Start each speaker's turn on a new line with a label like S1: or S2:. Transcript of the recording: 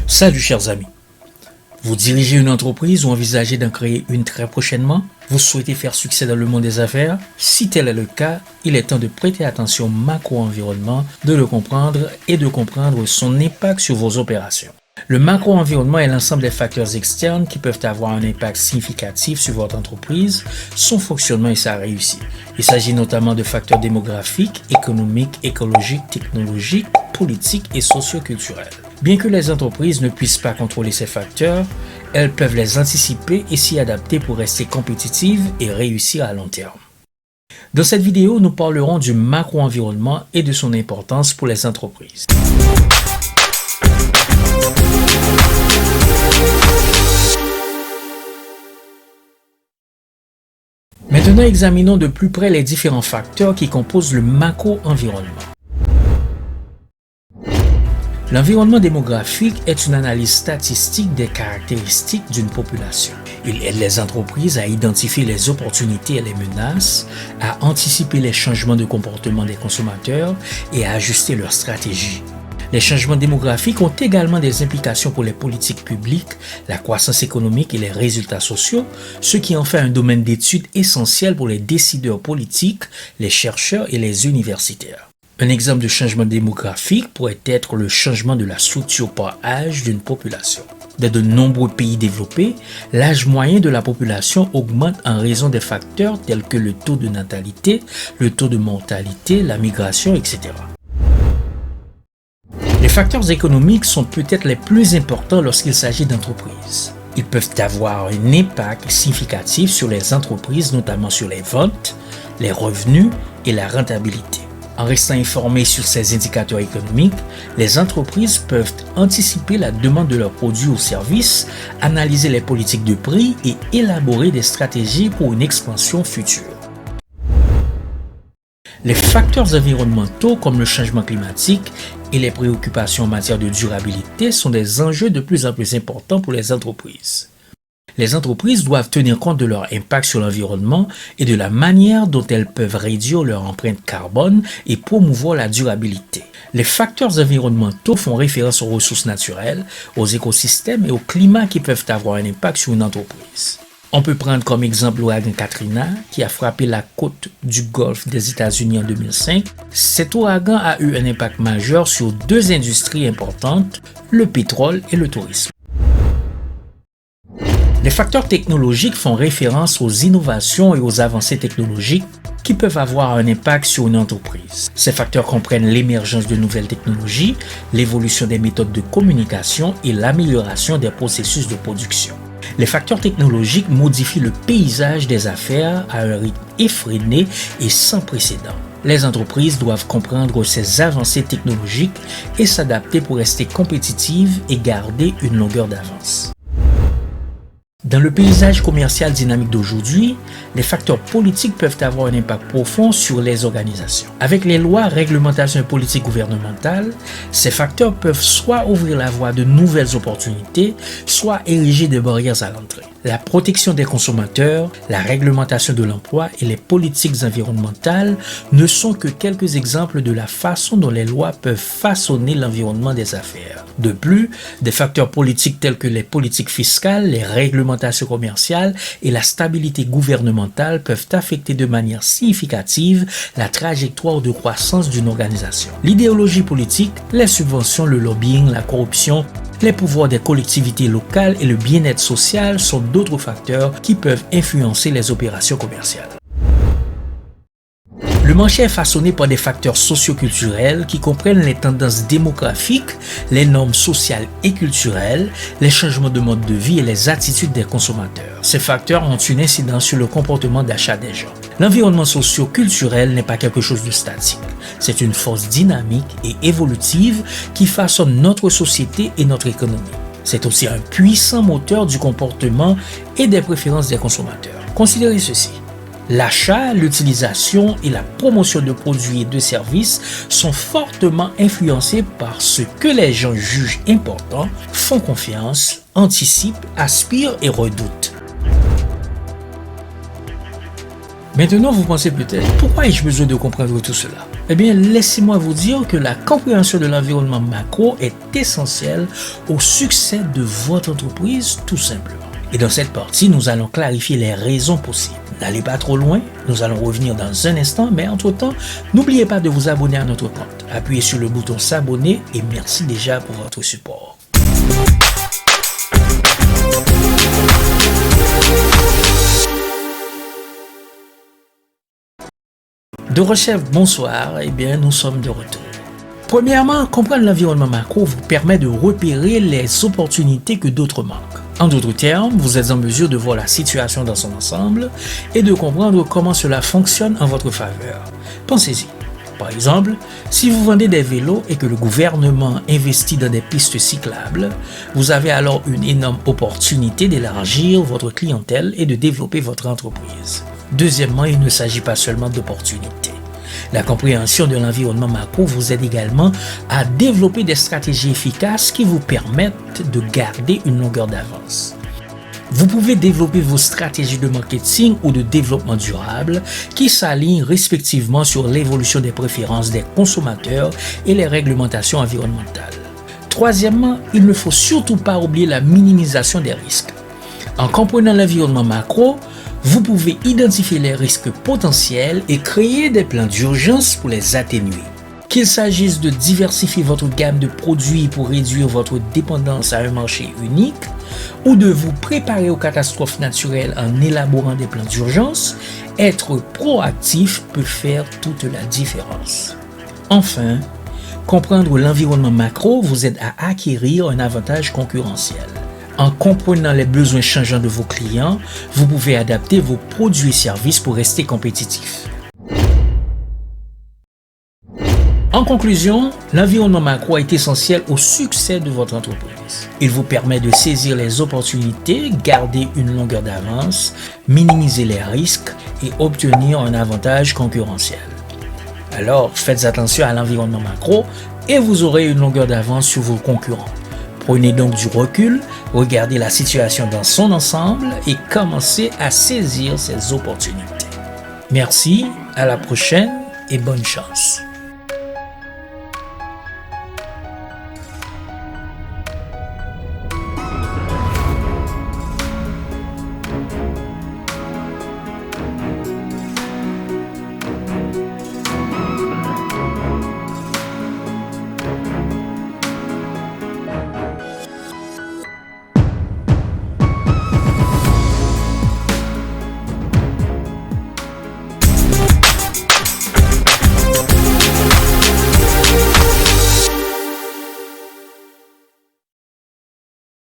S1: Salut chers amis, vous dirigez une entreprise ou envisagez d'en créer une très prochainement? Vous souhaitez faire succès dans le monde des affaires? Si tel est le cas, il est temps de prêter attention au macro-environnement, de le comprendre et de comprendre son impact sur vos opérations. Le macro-environnement est l'ensemble des facteurs externes qui peuvent avoir un impact significatif sur votre entreprise, son fonctionnement et sa réussite. Il s'agit notamment de facteurs démographiques, économiques, écologiques, technologiques, politiques et socioculturels. Bien que les entreprises ne puissent pas contrôler ces facteurs, elles peuvent les anticiper et s'y adapter pour rester compétitives et réussir à long terme. Dans cette vidéo, nous parlerons du macro-environnement et de son importance pour les entreprises. Maintenant, examinons de plus près les différents facteurs qui composent le macro-environnement. L'environnement démographique est une analyse statistique des caractéristiques d'une population. Il aide les entreprises à identifier les opportunités et les menaces, à anticiper les changements de comportement des consommateurs et à ajuster leur stratégie. Les changements démographiques ont également des implications pour les politiques publiques, la croissance économique et les résultats sociaux, ce qui en fait un domaine d'étude essentiel pour les décideurs politiques, les chercheurs et les universitaires. Un exemple de changement démographique pourrait être le changement de la structure par âge d'une population. Dans de nombreux pays développés, l'âge moyen de la population augmente en raison des facteurs tels que le taux de natalité, le taux de mortalité, la migration, etc. Les facteurs économiques sont peut-être les plus importants lorsqu'il s'agit d'entreprises. Ils peuvent avoir un impact significatif sur les entreprises, notamment sur les ventes, les revenus et la rentabilité. En restant informés sur ces indicateurs économiques, les entreprises peuvent anticiper la demande de leurs produits ou services, analyser les politiques de prix et élaborer des stratégies pour une expansion future. Les facteurs environnementaux comme le changement climatique et les préoccupations en matière de durabilité sont des enjeux de plus en plus importants pour les entreprises. Les entreprises doivent tenir compte de leur impact sur l'environnement et de la manière dont elles peuvent réduire leur empreinte carbone et promouvoir la durabilité. Les facteurs environnementaux font référence aux ressources naturelles, aux écosystèmes et au climat qui peuvent avoir un impact sur une entreprise. On peut prendre comme exemple l'ouragan Katrina qui a frappé la côte du golfe des États-Unis en 2005. Cet ouragan a eu un impact majeur sur deux industries importantes, le pétrole et le tourisme. Les facteurs technologiques font référence aux innovations et aux avancées technologiques qui peuvent avoir un impact sur une entreprise. Ces facteurs comprennent l'émergence de nouvelles technologies, l'évolution des méthodes de communication et l'amélioration des processus de production. Les facteurs technologiques modifient le paysage des affaires à un rythme effréné et sans précédent. Les entreprises doivent comprendre ces avancées technologiques et s'adapter pour rester compétitives et garder une longueur d'avance. Dans le paysage commercial dynamique d'aujourd'hui, les facteurs politiques peuvent avoir un impact profond sur les organisations. Avec les lois, réglementations et politiques gouvernementales, ces facteurs peuvent soit ouvrir la voie de nouvelles opportunités, soit ériger des barrières à l'entrée. La protection des consommateurs, la réglementation de l'emploi et les politiques environnementales ne sont que quelques exemples de la façon dont les lois peuvent façonner l'environnement des affaires. De plus, des facteurs politiques tels que les politiques fiscales, les réglementations commerciales et la stabilité gouvernementale peuvent affecter de manière significative la trajectoire de croissance d'une organisation. L'idéologie politique, les subventions, le lobbying, la corruption, les pouvoirs des collectivités locales et le bien-être social sont d'autres facteurs qui peuvent influencer les opérations commerciales. Le marché est façonné par des facteurs socioculturels qui comprennent les tendances démographiques, les normes sociales et culturelles, les changements de mode de vie et les attitudes des consommateurs. Ces facteurs ont une incidence sur le comportement d'achat des gens. L'environnement socio-culturel n'est pas quelque chose de statique. C'est une force dynamique et évolutive qui façonne notre société et notre économie. C'est aussi un puissant moteur du comportement et des préférences des consommateurs. Considérez ceci. L'achat, l'utilisation et la promotion de produits et de services sont fortement influencés par ce que les gens jugent important, font confiance, anticipent, aspirent et redoutent. Maintenant, vous pensez peut-être, pourquoi ai-je besoin de comprendre tout cela? Eh bien, laissez-moi vous dire que la compréhension de l'environnement macro est essentielle au succès de votre entreprise, tout simplement. Et dans cette partie, nous allons clarifier les raisons possibles. N'allez pas trop loin, nous allons revenir dans un instant, mais entre-temps, n'oubliez pas de vous abonner à notre compte. Appuyez sur le bouton s'abonner et merci déjà pour votre support. De Rochef, bonsoir, eh bien nous sommes de retour. Premièrement, comprendre l'environnement macro vous permet de repérer les opportunités que d'autres manquent. En d'autres termes, vous êtes en mesure de voir la situation dans son ensemble et de comprendre comment cela fonctionne en votre faveur. Pensez-y. Par exemple, si vous vendez des vélos et que le gouvernement investit dans des pistes cyclables, vous avez alors une énorme opportunité d'élargir votre clientèle et de développer votre entreprise. Deuxièmement, il ne s'agit pas seulement d'opportunités. La compréhension de l'environnement macro vous aide également à développer des stratégies efficaces qui vous permettent de garder une longueur d'avance. Vous pouvez développer vos stratégies de marketing ou de développement durable qui s'alignent respectivement sur l'évolution des préférences des consommateurs et les réglementations environnementales. Troisièmement, il ne faut surtout pas oublier la minimisation des risques. En comprenant l'environnement macro, vous pouvez identifier les risques potentiels et créer des plans d'urgence pour les atténuer. Qu'il s'agisse de diversifier votre gamme de produits pour réduire votre dépendance à un marché unique ou de vous préparer aux catastrophes naturelles en élaborant des plans d'urgence, être proactif peut faire toute la différence. Enfin, comprendre l'environnement macro vous aide à acquérir un avantage concurrentiel. En comprenant les besoins changeants de vos clients, vous pouvez adapter vos produits et services pour rester compétitif. En conclusion, l'environnement macro est essentiel au succès de votre entreprise. Il vous permet de saisir les opportunités, garder une longueur d'avance, minimiser les risques et obtenir un avantage concurrentiel. Alors, faites attention à l'environnement macro et vous aurez une longueur d'avance sur vos concurrents. Prenez donc du recul, regardez la situation dans son ensemble et commencez à saisir ces opportunités. Merci, à la prochaine et bonne chance.